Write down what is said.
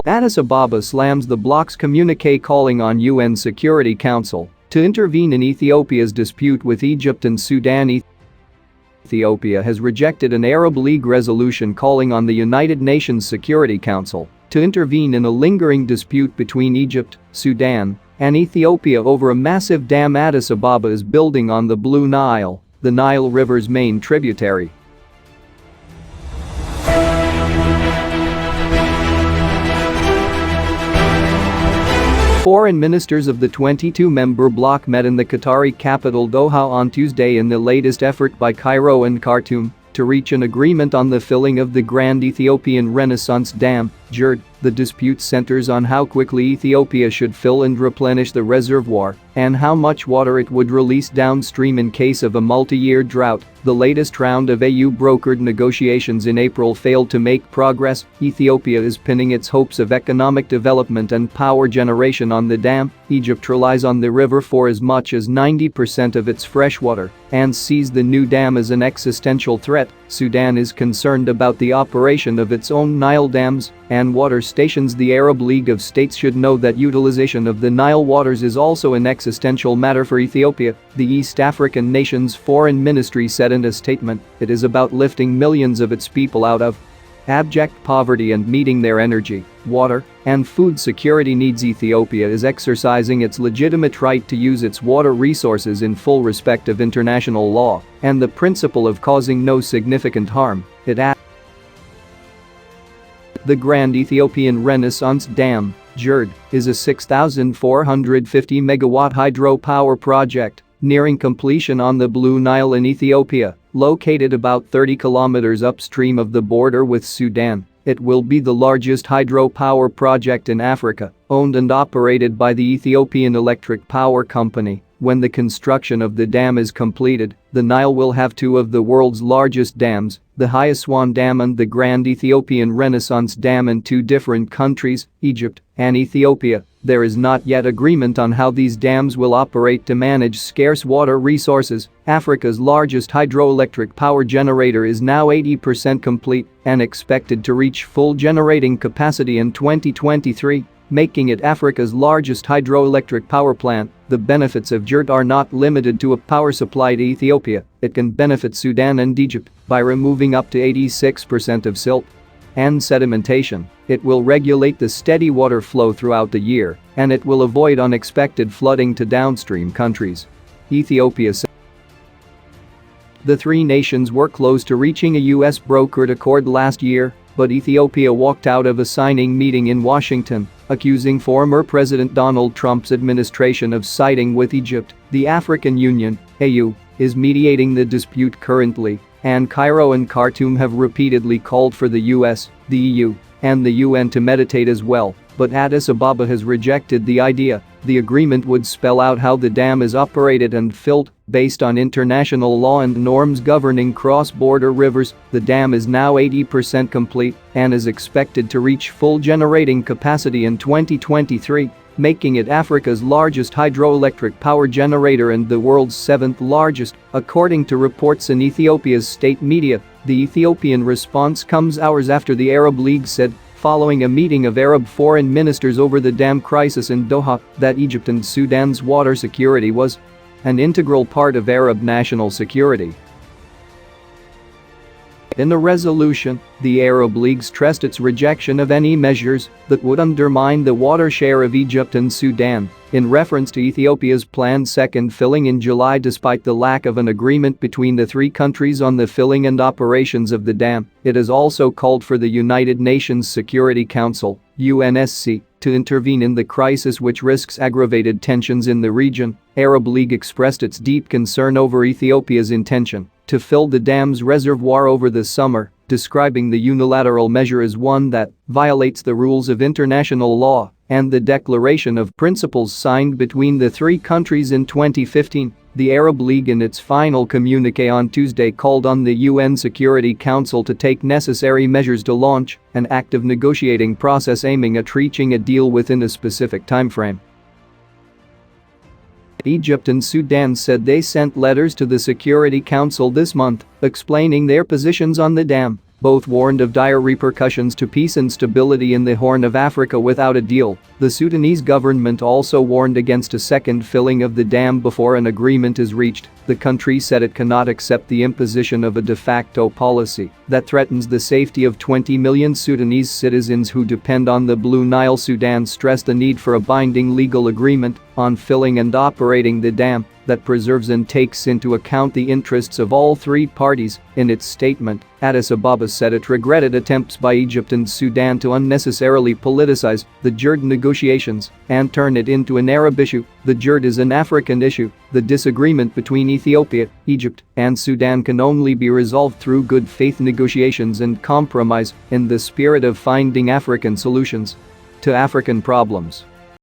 Addis Ababa slams the bloc's communique calling on UN Security Council to intervene in Ethiopia's dispute with Egypt and Sudan. Ethiopia has rejected an Arab League resolution calling on the United Nations Security Council to intervene in a lingering dispute between Egypt, Sudan, and Ethiopia over a massive dam Addis Ababa is building on the Blue Nile, the Nile River's main tributary. Foreign ministers of the 22-member bloc met in the Qatari capital Doha on Tuesday in the latest effort by Cairo and Khartoum to reach an agreement on the filling of the Grand Ethiopian Renaissance Dam, GERD. The dispute centers on how quickly Ethiopia should fill and replenish the reservoir and how much water it would release downstream in case of a multi-year drought. The latest round of AU-brokered negotiations in April failed to make progress. Ethiopia is pinning its hopes of economic development and power generation on the dam. Egypt relies on the river for as much as 90% of its freshwater and sees the new dam as an existential threat. Sudan is concerned about the operation of its own Nile dams and water stations. The Arab League of States should know that utilization of the Nile waters is also an existential matter for Ethiopia, the East African nation's foreign ministry said in a statement. It is about lifting millions of its people out of abject poverty and meeting their energy, water, and food security needs. Ethiopia is exercising its legitimate right to use its water resources in full respect of international law and the principle of causing no significant harm, it added. The Grand Ethiopian Renaissance Dam, GERD, is a 6,450 megawatt hydropower project nearing completion on the Blue Nile in Ethiopia, located about 30 kilometers upstream of the border with Sudan. It will be the largest hydropower project in Africa, owned and operated by the Ethiopian Electric Power Company. When the construction of the dam is completed, the Nile will have two of the world's largest dams, the Aswan Dam and the Grand Ethiopian Renaissance Dam, in two different countries, Egypt and Ethiopia. There is not yet agreement on how these dams will operate to manage scarce water resources. Africa's largest hydroelectric power generator is now 80% complete and expected to reach full generating capacity in 2023. Making it Africa's largest hydroelectric power plant. The benefits of GERD are not limited to a power supply to Ethiopia. It can benefit Sudan and Egypt by removing up to 86% of silt and sedimentation. It will regulate the steady water flow throughout the year, and it will avoid unexpected flooding to downstream countries. Ethiopia said. The three nations were close to reaching a US brokered accord last year, but Ethiopia walked out of a signing meeting in Washington, accusing former President Donald Trump's administration of siding with Egypt. The African Union, AU, is mediating the dispute currently, and Cairo and Khartoum have repeatedly called for the US, the EU, and the UN to mediate as well, but Addis Ababa has rejected the idea. The agreement would spell out how the dam is operated and filled, based on international law and norms governing cross-border rivers. The dam is now 80% complete and is expected to reach full generating capacity in 2023, making it Africa's largest hydroelectric power generator and the world's seventh largest, according to reports in Ethiopia's state media. The Ethiopian response comes hours after the Arab League said, following a meeting of Arab foreign ministers over the dam crisis in Doha, that Egypt and Sudan's water security was an integral part of Arab national security. In the resolution, the Arab League stressed its rejection of any measures that would undermine the water share of Egypt and Sudan, in reference to Ethiopia's planned second filling in July. Despite the lack of an agreement between the three countries on the filling and operations of the dam, it has also called for the United Nations Security Council, UNSC, to intervene in the crisis, which risks aggravated tensions in the region. Arab League expressed its deep concern over Ethiopia's intention to fill the dam's reservoir over the summer, describing the unilateral measure as one that violates the rules of international law and the Declaration of Principles signed between the three countries in 2015. The Arab League in its final communique on Tuesday called on the UN Security Council to take necessary measures to launch an active negotiating process aiming at reaching a deal within a specific timeframe. Egypt and Sudan said they sent letters to the Security Council this month, explaining their positions on the dam. Both warned of dire repercussions to peace and stability in the Horn of Africa without a deal. The Sudanese government also warned against a second filling of the dam before an agreement is reached. The country said it cannot accept the imposition of a de facto policy that threatens the safety of 20 million Sudanese citizens who depend on the Blue Nile. Sudan stressed the need for a binding legal agreement on filling and operating the dam that preserves and takes into account the interests of all three parties. In its statement, Addis Ababa said it regretted attempts by Egypt and Sudan to unnecessarily politicize the JERD negotiations and turn it into an Arab issue. The JERD is an African issue. The disagreement between Ethiopia, Egypt, and Sudan can only be resolved through good faith negotiations and compromise in the spirit of finding African solutions to African problems.